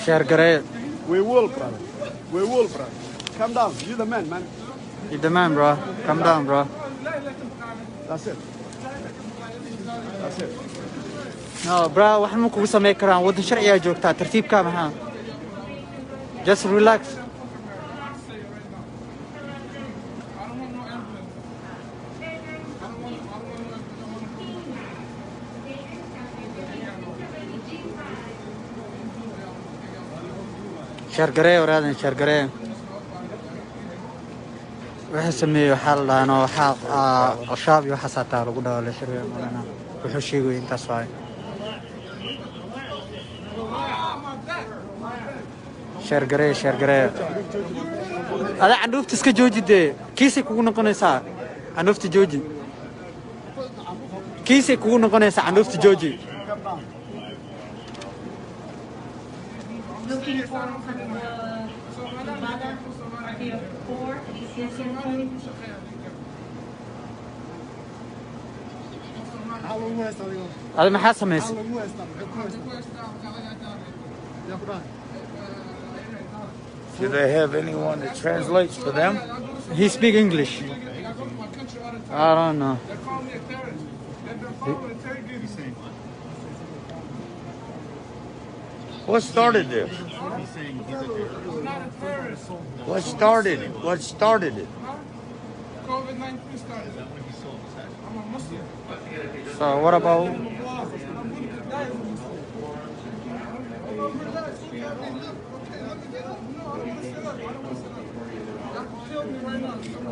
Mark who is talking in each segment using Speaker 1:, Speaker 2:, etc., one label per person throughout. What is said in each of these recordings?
Speaker 1: Share garee.
Speaker 2: We will, brother. We will, brother. Come down. You're the man, man.
Speaker 1: You're the man, bro. Come down, bro.
Speaker 2: That's it. That's it.
Speaker 1: No, bro. Waxaan ma kugu sameyn karaan wadan sharciga joogtaa tartiibka maxaa? Just relax. Share garee waraadin share garee. Waxa sameeyo xal laano waxa shaab iyo waxa saataa lagu dhaw la shireen malana wuxuu sheegay intaas waay share garee ada candufta iska joojide kiisay kugu noqonaysaa candufta jooji kiisay kugu noqonaysaa candufta jooji هذا ما حاسة ميس.
Speaker 3: Do they have anyone that translates for them?
Speaker 1: He speaks English. I don't know.
Speaker 3: What started this? What started it? What started it?
Speaker 4: COVID-19 started. I'm a Muslim.
Speaker 1: So what about?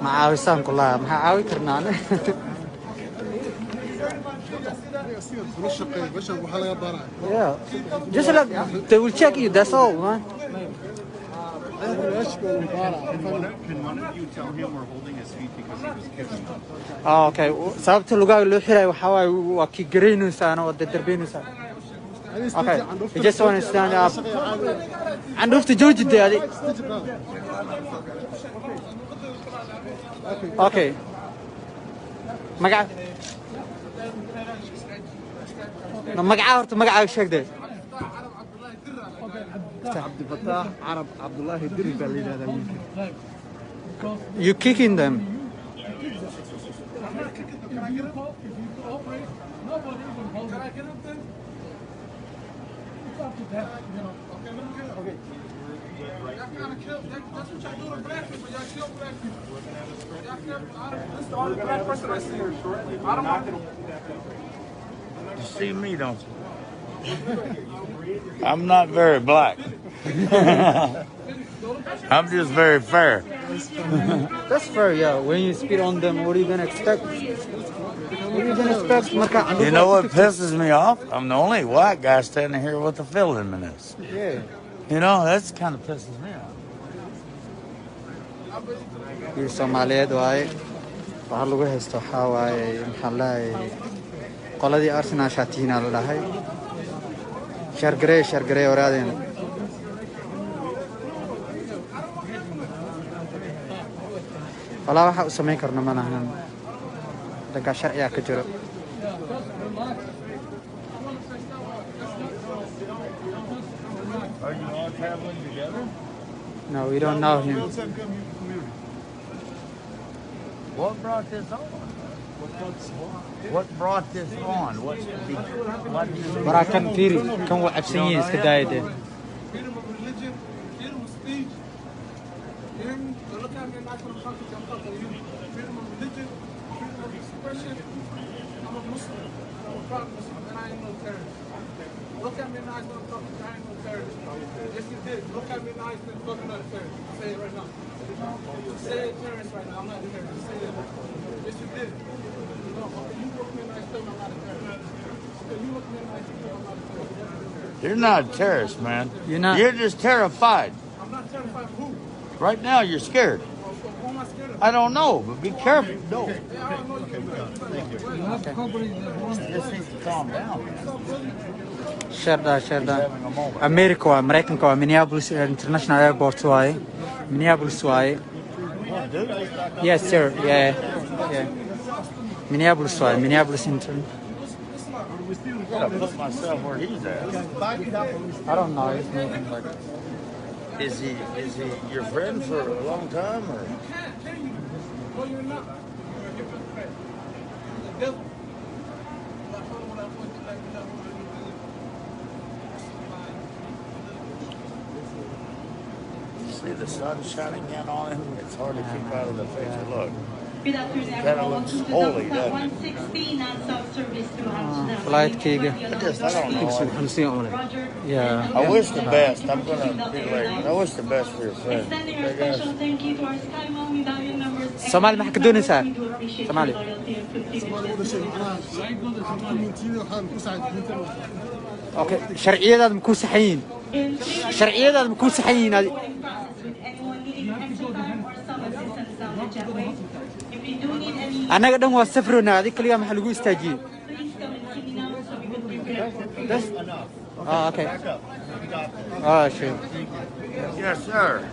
Speaker 1: Maawisan kula, maawi karnaan. Yeah, just like they will check you. That's all, man.
Speaker 5: Can one of you tell him we're holding his feet because he was kissing?
Speaker 1: Oh, okay. Sababta lugaha loo xiray waxa way waa ki gareynaysaa oo darbeynaysaa. Okay. You just want to stand up. And after George did it. Okay. Magaca. No magaca horta magaca sheeg de.
Speaker 2: عبد الفتاح عرب عبد الله الدري قال لي هذا يمكن.
Speaker 1: You kicking them.
Speaker 3: You see me, don't you? I'm not very black. I'm just very fair.
Speaker 1: That's fair, yeah. When you spit on them, what are you gonna expect? What are you gonna expect?
Speaker 3: You know what pisses me off? I'm the only white guy standing here with a fill-in minutes.
Speaker 1: Yeah.
Speaker 3: You know, that's kind of pisses me off.
Speaker 1: You're Somaliyed, why? Waxaa lagu haysto waxa waaye maxaa lahaye qoladii Arsenal shaatiina la dhahay share garee waraadeen walaa waxa u sameyn karno ma lahan daga sharciga ka jiro
Speaker 3: Are you all traveling together?
Speaker 1: No, we don't know him.
Speaker 3: What brought this on? What brought this on?
Speaker 1: Barakan tiri kan waa cabsan yihiin iska daayade.
Speaker 4: Freedom of religion, freedom of speech. You hear me? So look at me and ask what I'm talking to. I'm talking to you. Freedom of religion, freedom of expression. I'm a Muslim. I'm a proud Muslim, and I ain't no terrorist. Look at me in the eyes when I'm talking to you. I ain't no terrorist. Yes, you did. Look at me in the eyes when I'm talking to a terrorist. Say it right now. Say it terrorist right now. I'm not a terrorist. Say it. Yes, you did. No, okay, you look me in the eyes, tell me I'm not a terrorist. Okay, you look me in the eyes, tell me I'm not a terrorist.
Speaker 3: You're not a terrorist, man.
Speaker 1: You're not.
Speaker 3: You're just terrified.
Speaker 4: I'm not terrified of who?
Speaker 3: Right now, you're scared.
Speaker 4: Who am I scared of?
Speaker 3: I don't know, but be careful. No.
Speaker 4: Yeah, I don't know you.
Speaker 3: This needs to calm down.
Speaker 1: Share da. America waa Mareykanka waa Minneapolis International Airport waaye. Minneapolis waaye. Yes, sir. Yeah. Minneapolis waaye. Minneapolis International.
Speaker 3: gotta put myself where he's at.
Speaker 1: I don't know. He's moving like.
Speaker 3: Is he your friend for a long time or?
Speaker 4: Can you? No, you're not. The devil.
Speaker 3: See the sun shining in on him. It's hard to keep out of the face. Look.
Speaker 6: Good afternoon,
Speaker 3: Kind of looks holy, doesn't it?
Speaker 6: 116 non-stop service to Hamza.
Speaker 1: Flight Kiga.
Speaker 3: I don't know.
Speaker 1: Yeah.
Speaker 3: I wish the best. I'm gonna be late. I wish the best for your friend.
Speaker 6: Extending our
Speaker 3: Okay, guys.
Speaker 6: special thank you to our Sky Mom medallion members.
Speaker 1: Somali maxaa ka doonaysaa?
Speaker 6: We do appreciate
Speaker 1: Somali.
Speaker 6: your loyalty and continued
Speaker 4: هذا شيء أنا community وحال مساعد مثله.
Speaker 1: Okay. شرعيات مكون صحيين. شرعيات مكون صحيين هذه.
Speaker 6: with anyone needing extra time or some assistance down the jetway. If you do need any,
Speaker 1: أنا قدام واسفرنا هذه كل يوم حلقوا استاجين.
Speaker 6: please come and see me now so we can prepare for
Speaker 1: بس. Okay. Sure.
Speaker 3: Yes, sir.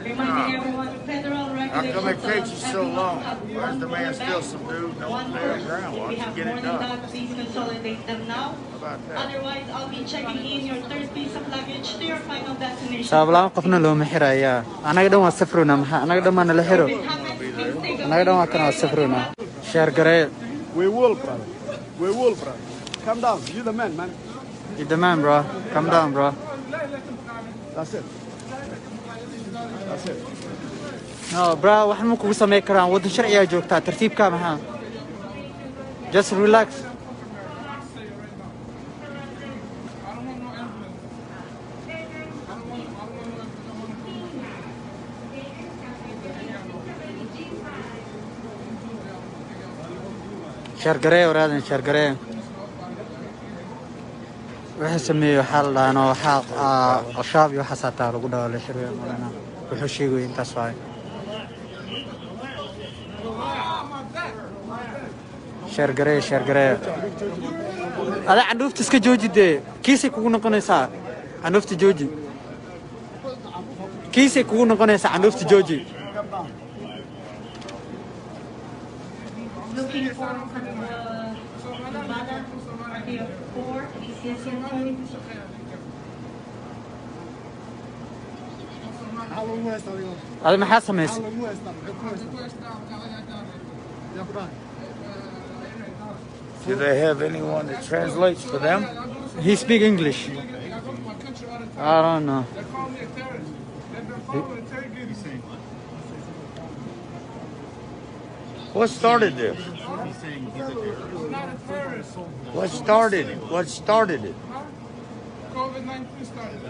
Speaker 6: reminding everyone federal
Speaker 3: How come it takes you
Speaker 6: regulations
Speaker 3: so
Speaker 6: allow
Speaker 3: long?
Speaker 6: everyone
Speaker 3: Where's the
Speaker 6: to
Speaker 3: man
Speaker 6: wear
Speaker 3: still
Speaker 6: bags,
Speaker 3: subdued? No
Speaker 6: one
Speaker 3: damn
Speaker 6: word.
Speaker 3: ground. Why
Speaker 6: If we
Speaker 3: don't you
Speaker 6: have
Speaker 3: get
Speaker 6: more
Speaker 3: it
Speaker 6: than
Speaker 3: done?
Speaker 6: that, please consolidate them now.
Speaker 3: How about that?
Speaker 6: Otherwise, I'll be checking in your third piece of luggage to your final destination.
Speaker 1: سابلا قفنا لو محرايا. أنا قدام واسفرنا محا. أنا قدام أنا لحرو.
Speaker 6: If it happens, please take a
Speaker 1: أنا قدام وكنا واسفرنا. شهر قريب.
Speaker 2: We will, brother. We will, brother. Come down. You're the man, man.
Speaker 1: You the man, bro. Come down, bro.
Speaker 2: That's it. That's it.
Speaker 1: No, bro. واحد ممكن وسام يكران. ودن شرعية جوكتا. ترتيب كام ها. Just relax. شرقري ورادن شرقري waxay sameeyay waxa la dhaano waxa qashaab iyo waxa saataa lagu dhaw la xiriyo malana wuxuu sheegay intaas waay shargare ada candufta iska joojide kiisay kugu noqonaysaa candufta jooji kiisay kugu noqonaysaa candufta jooji
Speaker 6: Looking for Nevada, area 4, BCS.
Speaker 4: How long was that?
Speaker 1: ada maxaa samaysay
Speaker 4: How long was that? يا فلان.
Speaker 3: Do they have anyone that translates for them?
Speaker 1: he speak English I don't know
Speaker 4: They call me a terrorist. They've been following Terry Gibbs.
Speaker 3: What started this?
Speaker 5: He's saying he's a terrorist.
Speaker 4: I'm not a terrorist.
Speaker 3: What started it? What started it?
Speaker 4: COVID-19 started.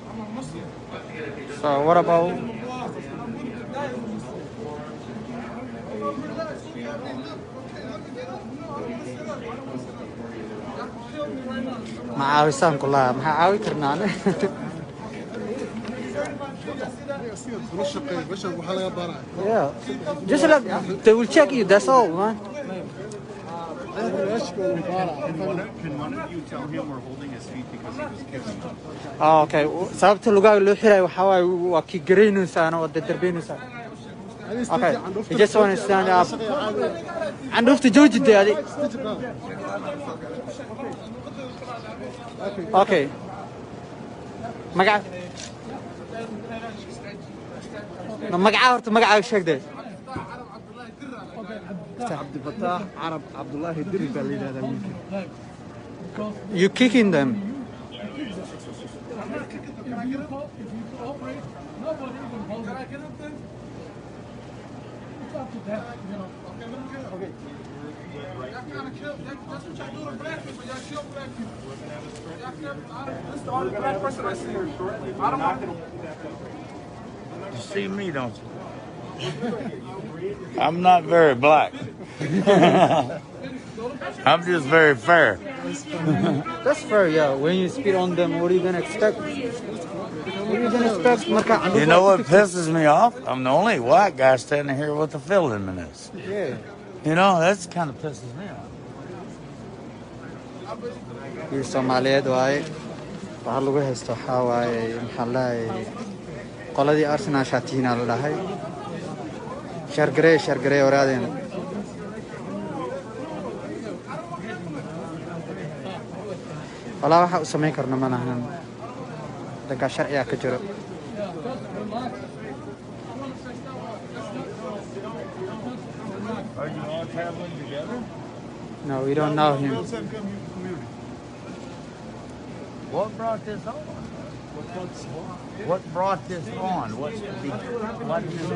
Speaker 4: I'm a Muslim.
Speaker 1: so what about macaawisaan kulaha maxaa caawi karnaa ane yeah just like they will check you that's all man
Speaker 5: Can one of you tell him we're holding his feet because he was kissing them?
Speaker 1: okay sababta lugaaga loo xirayo waxa waaye waa ki garaynaysaa ana wada darbeynaysaa okay you just want to stand up candufta jooji dee adi okay magaca no magaca horta magacaaga sheeg dee
Speaker 2: عبد الفتاح عرب عبد الله الدري قال لي هذا ممكن.
Speaker 1: you kicking them
Speaker 4: That's what y'all do to black people. Y'all kill black people. This is the only black person I see here. I don't want to.
Speaker 3: You see me, don't you? I'm not very black. I'm just very fair.
Speaker 1: that's fair yeah when you spit on them what are you gonna expect marka
Speaker 3: You know what pisses me off? I'm the only white guy standing here with a filling in this.
Speaker 1: yeah
Speaker 3: You know, that's kind of pisses me off.
Speaker 1: wiil Soomaaliyeed waaye waxa lagu haysto waxa waaye maxaa lahaye qoladii Arsenal shaatiina la dhahay shargare waraadeen والله waxa u sameyn karna ma lahan daga sharciga ka jiro
Speaker 3: Are you all traveling together?
Speaker 1: no we don't know him
Speaker 3: What brought this on? What brought this on? What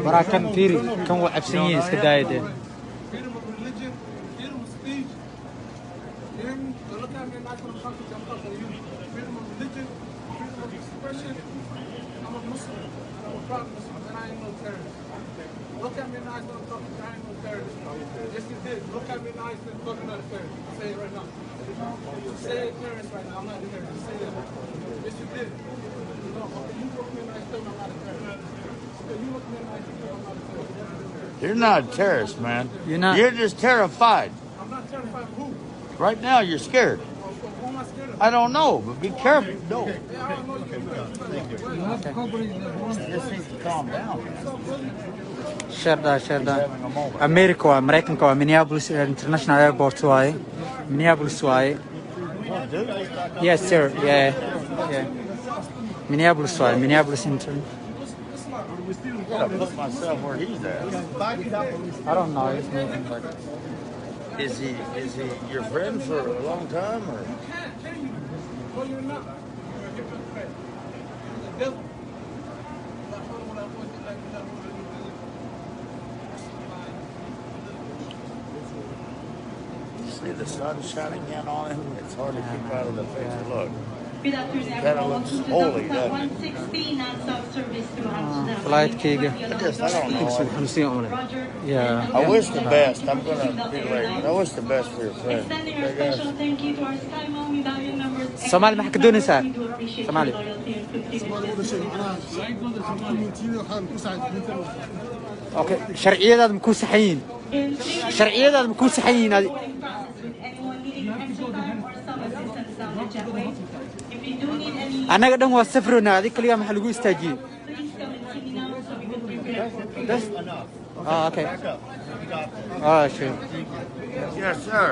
Speaker 1: warakan fiiri kan waa cabsan yahay iska daayade
Speaker 4: Freedom of religion, freedom of speech. Look at me and ask what I'm talking to. I'm talking to you. Freedom of religion, freedom of expression. I'm a Muslim, and I'm a proud Muslim, and I ain't no terrorist. Look at me and ask what I'm talking to. I ain't no terrorist. Yes, you did. Look at me and ask what I'm talking to. Terrorist. Say it right now. Say it, terrorist right now. I'm not a terrorist. Say that. Yes, you did. No, okay, you look me and ask them I'm not a terrorist. Okay, you look me and ask them I'm not a terrorist.
Speaker 3: You're not a terrorist, man.
Speaker 1: You're not.
Speaker 3: You're just terrified.
Speaker 4: I'm not terrified of who?
Speaker 3: Right now, you're scared.
Speaker 4: Who am I scared of?
Speaker 3: I don't know, but be careful. No.
Speaker 4: Yeah, I don't know you.
Speaker 3: This needs to calm down.
Speaker 1: sharda America waa Mareykanka waa Minneapolis International Airport waaye Minneapolis waaye yes sir yeah Minneapolis waaye Minneapolis International
Speaker 3: I gotta put myself where he's at.
Speaker 1: I don't know his name but
Speaker 3: Is he your friend for a long time or?
Speaker 4: Can you? No, you're not. You're the devil.
Speaker 3: See the sun shining in on him. It's hard to keep out of the picture. Look.
Speaker 6: Good afternoon,
Speaker 3: Kinda
Speaker 6: everyone.
Speaker 3: looks
Speaker 6: Welcome to
Speaker 3: holy,
Speaker 6: Delta
Speaker 3: doesn't it?
Speaker 6: 116 non-stop service to Amsterdam.
Speaker 1: flight keyga
Speaker 3: I don't know.
Speaker 6: Roger.
Speaker 1: yeah
Speaker 3: I wish the best. I'm gonna be late. I wish the best for your friend.
Speaker 6: Extending our special thank you to our Sky Mom medallion members.
Speaker 1: Somali maxaa ka doonaysaa?
Speaker 6: We do appreciate
Speaker 1: Somali.
Speaker 6: your loyalty and continued
Speaker 1: okay sharciyadaad ma ku saxayin sharciyadaad ma ku saxayin adi
Speaker 6: anyone needing extra time or some assistance down the jetway. If you do need any,
Speaker 1: anaga dhan waa safrona adi kaliya maxaa lagu istaajiyey
Speaker 6: please come and see me now so we can prepare for free.
Speaker 1: das okay sure
Speaker 3: Yes, sir.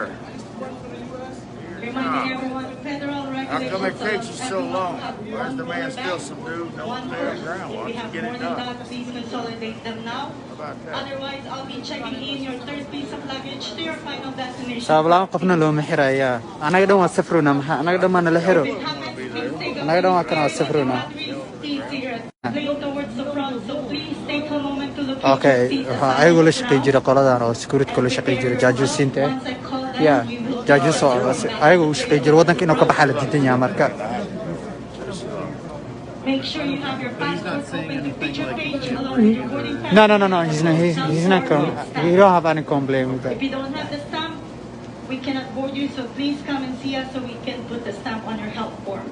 Speaker 6: Reminding everyone, federal
Speaker 3: How
Speaker 6: regulations
Speaker 3: come it takes you so
Speaker 6: allow
Speaker 3: long?
Speaker 6: everyone
Speaker 3: Where's the
Speaker 6: to
Speaker 3: man
Speaker 6: have
Speaker 3: still
Speaker 6: one
Speaker 3: subdued? No
Speaker 6: one
Speaker 3: one there
Speaker 6: word.
Speaker 3: around. Why
Speaker 6: If we
Speaker 3: don't you
Speaker 6: have
Speaker 3: get
Speaker 6: more
Speaker 3: it
Speaker 6: than
Speaker 3: done?
Speaker 6: that, please consolidate them now.
Speaker 3: How about that?
Speaker 6: Otherwise, I'll be checking in your third piece of luggage to your final destination.
Speaker 1: sablaan qofna looma xirayaa anaga dhan waa safrona maxaa anaga dhan ma nala xiro anaga dhan waa kana waa safrona okay waxa ayagu la shaqay jira qoladan oo security la shaqay jira jaajuusinta yeah jaajuus oo ayagu u shaqay jira wadanka inuu ka baxaa la diidan yahay marka
Speaker 6: Make sure you have your passport open to picture page along with your boarding pass.
Speaker 1: no he's not we don't have any complaint with that
Speaker 6: If you don't have the stamp, we cannot board you, so please come and see us so we can put the stamp on your help form.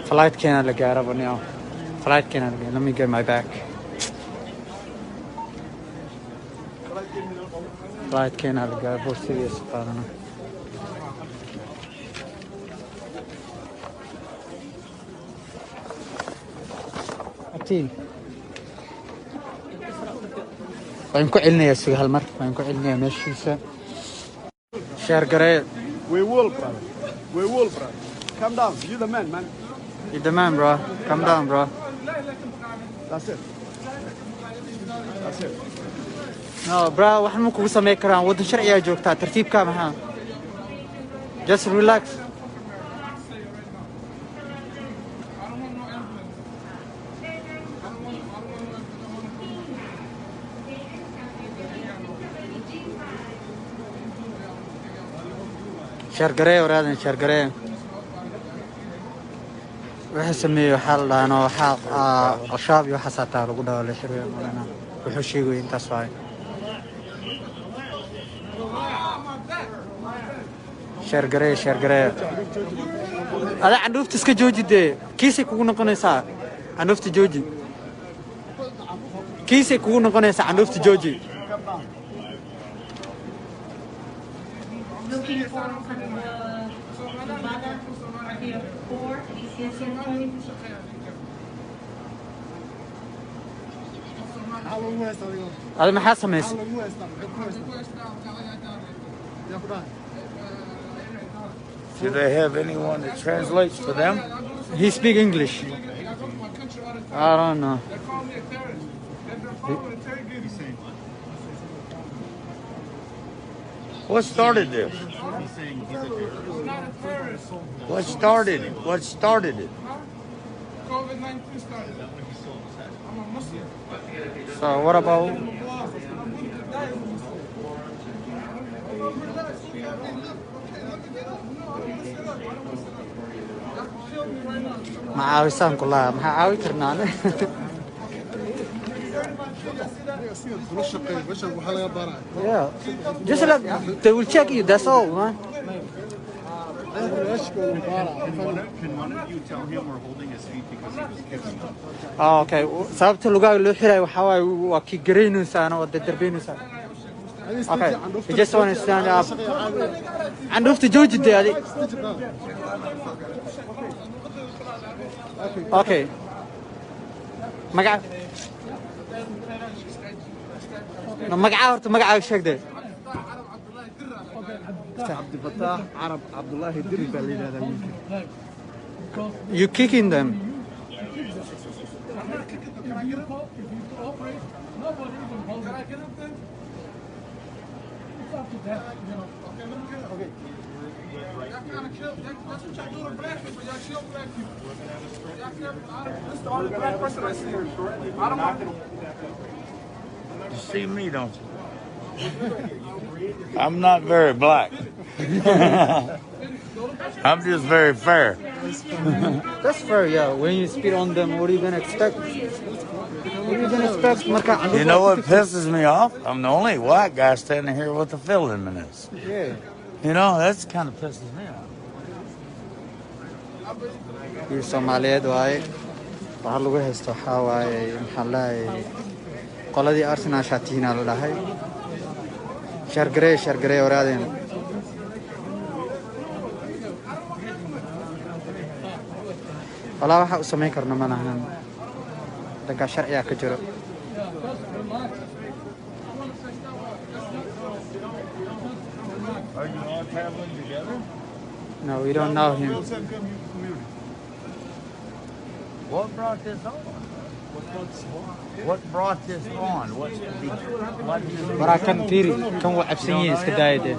Speaker 1: flight keena la gaaro banyo flight keena la gaaro let me get my back flight keena la gaaro boorsidiis qaadana atiin waan ku celinayaa suga hal mar waan ku celinayaa meeshiisa share garee
Speaker 2: We will, brother. We will, brother. Calm down. You're the man, man.
Speaker 1: you're the man bro calm down bro
Speaker 2: That's it. That's it.
Speaker 1: no bro waxaan ma kugu sameyn karaan wadan sharciga joogtaa tartiibka maxaa just relax shargaree waraadan shargaree waxa sameeyay waxa la dhaano waxa al-shabaab iyo waxa saataa lagu dhawo la xiriir marana wuxuu sheegay intaas waay shargaree ada candhuufta iska jooji dee kiisay kugu noqonaysaa candhuufta jooji kiisay kugu noqonaysaa candhuufta jooji
Speaker 6: Looking for Nevada, area 4, ACS point.
Speaker 1: Adi maxaa samaysay?
Speaker 3: Do they have anyone that translates for them?
Speaker 1: He speak English. I don't know.
Speaker 4: They call me a terrorist. They've been following the terrorist.
Speaker 5: He's saying what?
Speaker 3: What started this?
Speaker 5: He's saying he's a terrorist.
Speaker 4: I'm not a terrorist.
Speaker 3: What started it? What started it?
Speaker 4: COVID-19 started. I'm a Muslim.
Speaker 1: So what about ma caawisaan kulaha maxaa caawi karnaa yeah just like they will check you, that's all, man.
Speaker 5: Can one of you tell him we're holding his feet because he was kissing?
Speaker 1: Oh, okay, sababta lugaaga loo xirayo waxaa waaye waa kii garaynaysaana waa dardarbeynaysaa. Okay, you just want to stand up. Candhuufta joojide adi. Okay. Magaca horta magacaaga sheeg de.
Speaker 2: Abdulfatah Arab Abdullahi Diri baa la yidhahdaa wiilka.
Speaker 1: You kicking them.
Speaker 4: That's what y'all do to black people. Y'all kill black people. This is the only black person I see. I don't want to.
Speaker 3: You see me, don't you? I'm not very black. I'm just very fair.
Speaker 1: That's fair, yeah. When you spit on them, what are you gonna expect? What are you gonna expect?
Speaker 3: You know what pisses me off? I'm the only white guy standing here with a filling in this.
Speaker 1: Yeah.
Speaker 3: You know, that's kind of pisses me off.
Speaker 1: You're Somaliyed, waaye. Waxaa lagu haysto waxaa waaye maxaa la dhahay qoladii Arsenal shaatiina la dhahay. Shargarey waraadeen. Walaa waxa u sameyn karno ma lahan. Dadka sharciga ka jiro.
Speaker 3: Are you all traveling together?
Speaker 1: No, we don't know him.
Speaker 3: What brought this on? What brought this on? What did
Speaker 1: Waraa kan fiiri kan waa cabsan yihiin iska daayade.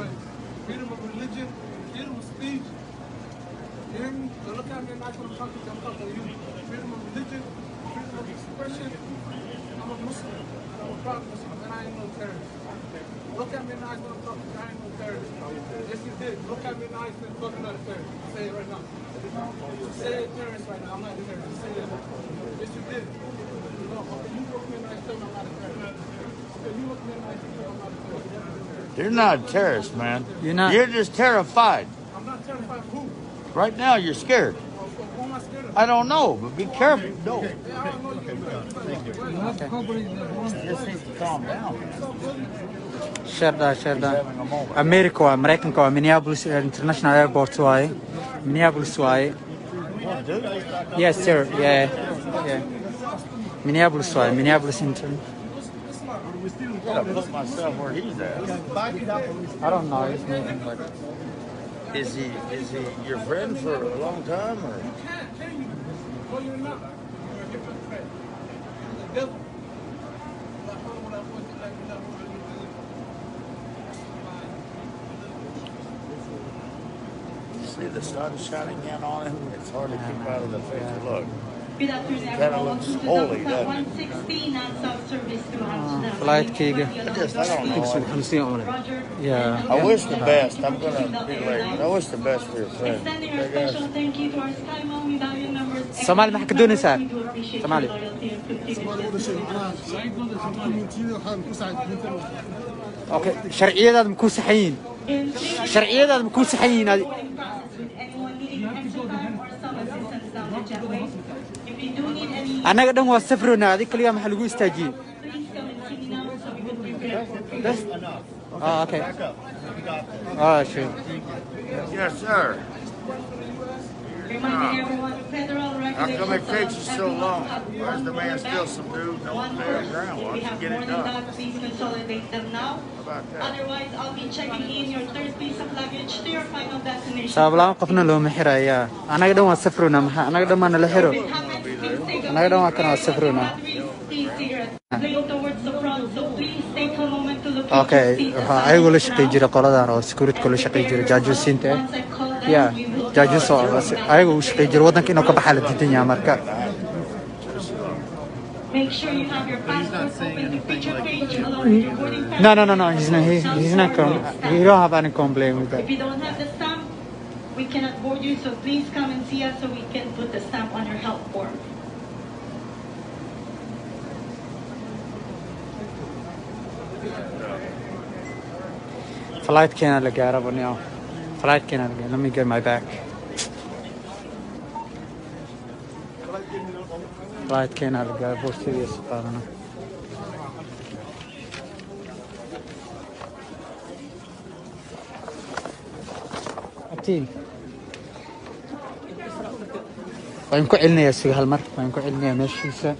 Speaker 4: Freedom of religion, freedom of speech. Look at me and ask what I'm talking to you. Freedom of religion, freedom of expression. I'm a Muslim. I'm a proud Muslim, and I ain't no terrorist. Look at me and ask what I'm talking to. I ain't no terrorist. Yes, you did. Look at me and ask me talking about a terrorist. Say it right now. Say it terrorist right now. I'm not a terrorist. Say it. Yes, you did. No, okay, you look me and ask me I'm not a terrorist. Okay, you look me and ask me I'm not a terrorist.
Speaker 3: You're not a terrorist, man.
Speaker 1: You're not.
Speaker 3: You're just terrified.
Speaker 4: I'm not terrified of who?
Speaker 3: Right now, you're scared.
Speaker 4: Who am I scared of?
Speaker 3: I don't know, but be careful. No.
Speaker 4: Yeah, I don't know you.
Speaker 3: Just need to calm down.
Speaker 1: Sharda. America waa Mareykanka waa Minneapolis International Airport waaye. Minneapolis waaye. Yes, sir. Yeah. Minneapolis waaye. Minneapolis International.
Speaker 3: I gotta put myself where he's at.
Speaker 1: I don't know. It's moving, but
Speaker 3: Is he your friend for a long time or?
Speaker 4: Can you? No, you're not. You're a different friend. The devil.
Speaker 3: See the sun shining in on him. It's hard to keep out of the picture. Look,
Speaker 6: Good afternoon,
Speaker 3: Kinda
Speaker 6: everyone.
Speaker 3: looks
Speaker 6: Welcome to
Speaker 3: holy,
Speaker 6: Delta
Speaker 3: doesn't it?
Speaker 6: 160 non-stop service to Amsterdam.
Speaker 1: flightkeega.
Speaker 3: I don't know.
Speaker 6: Roger.
Speaker 1: Yeah.
Speaker 3: I wish the best. I'm gonna be late. I wish the best for your friend.
Speaker 6: Extending our
Speaker 3: Okay, guys.
Speaker 6: special thank you to our SkyMom medallion members.
Speaker 1: Somali maxaa ka doonaysaa?
Speaker 6: We do appreciate
Speaker 1: Somali.
Speaker 6: your loyalty and continued
Speaker 1: Okay, sharciyadaada ma ku saxan yihiin? Sharciyadaada ma ku saxan yihiin adi?
Speaker 6: with anyone needing extra time or some assistance down the jetway. If you do need any,
Speaker 1: Annaga dhan waa safrona, adi kaliya maxaa lagu istaajiyey?
Speaker 6: please come and see me now so we can prepare.
Speaker 1: That's Oh, okay. Oh, sure.
Speaker 3: Yes, sir.
Speaker 6: Reminding everyone, federal
Speaker 3: How
Speaker 6: regulations
Speaker 3: come it takes
Speaker 6: allows
Speaker 3: you so
Speaker 6: everyone
Speaker 3: long?
Speaker 6: to have
Speaker 3: Why is the man
Speaker 6: one
Speaker 3: still
Speaker 6: bag,
Speaker 3: subdued? No
Speaker 6: one
Speaker 3: clear
Speaker 6: purse.
Speaker 3: ground. Why
Speaker 6: If you
Speaker 3: don't you
Speaker 6: have
Speaker 3: get
Speaker 6: more
Speaker 3: it
Speaker 6: than
Speaker 3: done?
Speaker 6: that, please consolidate them now.
Speaker 3: How about that?
Speaker 6: Otherwise, I'll be checking in your third piece of luggage to your final destination.
Speaker 1: sablaan qofna looma xirayaa anaga dhan waa safruna maxaa anaga dhan maana la xiro
Speaker 6: If it happens, please take a
Speaker 1: anaga dhan waa
Speaker 6: moment.
Speaker 1: kana waa safruna
Speaker 6: Please cigarettes laying towards the front, so please take a moment to look at
Speaker 1: okay
Speaker 6: your seat.
Speaker 1: waxaa ayagoo la shaqay jira qoladan oo security la shaqay jira jaajuusiinta
Speaker 6: Once I call them,
Speaker 1: ya
Speaker 6: we will
Speaker 1: jaajuus oo ayagoo u shaqay jira waddanka inuu ka baxaa la diidan yahay marka
Speaker 6: make sure you have your passport open to picture page along with your boarding pass.
Speaker 1: no he's not he don't have any complaint with that
Speaker 6: If you don't have the stamp, we cannot board you, so please come and see us so we can put the stamp on your help form.
Speaker 1: flight keena la gaara banyo flight keena la gaara let me get my bag flight keena la gaara boorsidiisa qaadana atiin waan ku celinayaa suga hal mar waan ku celinayaa meeshiisa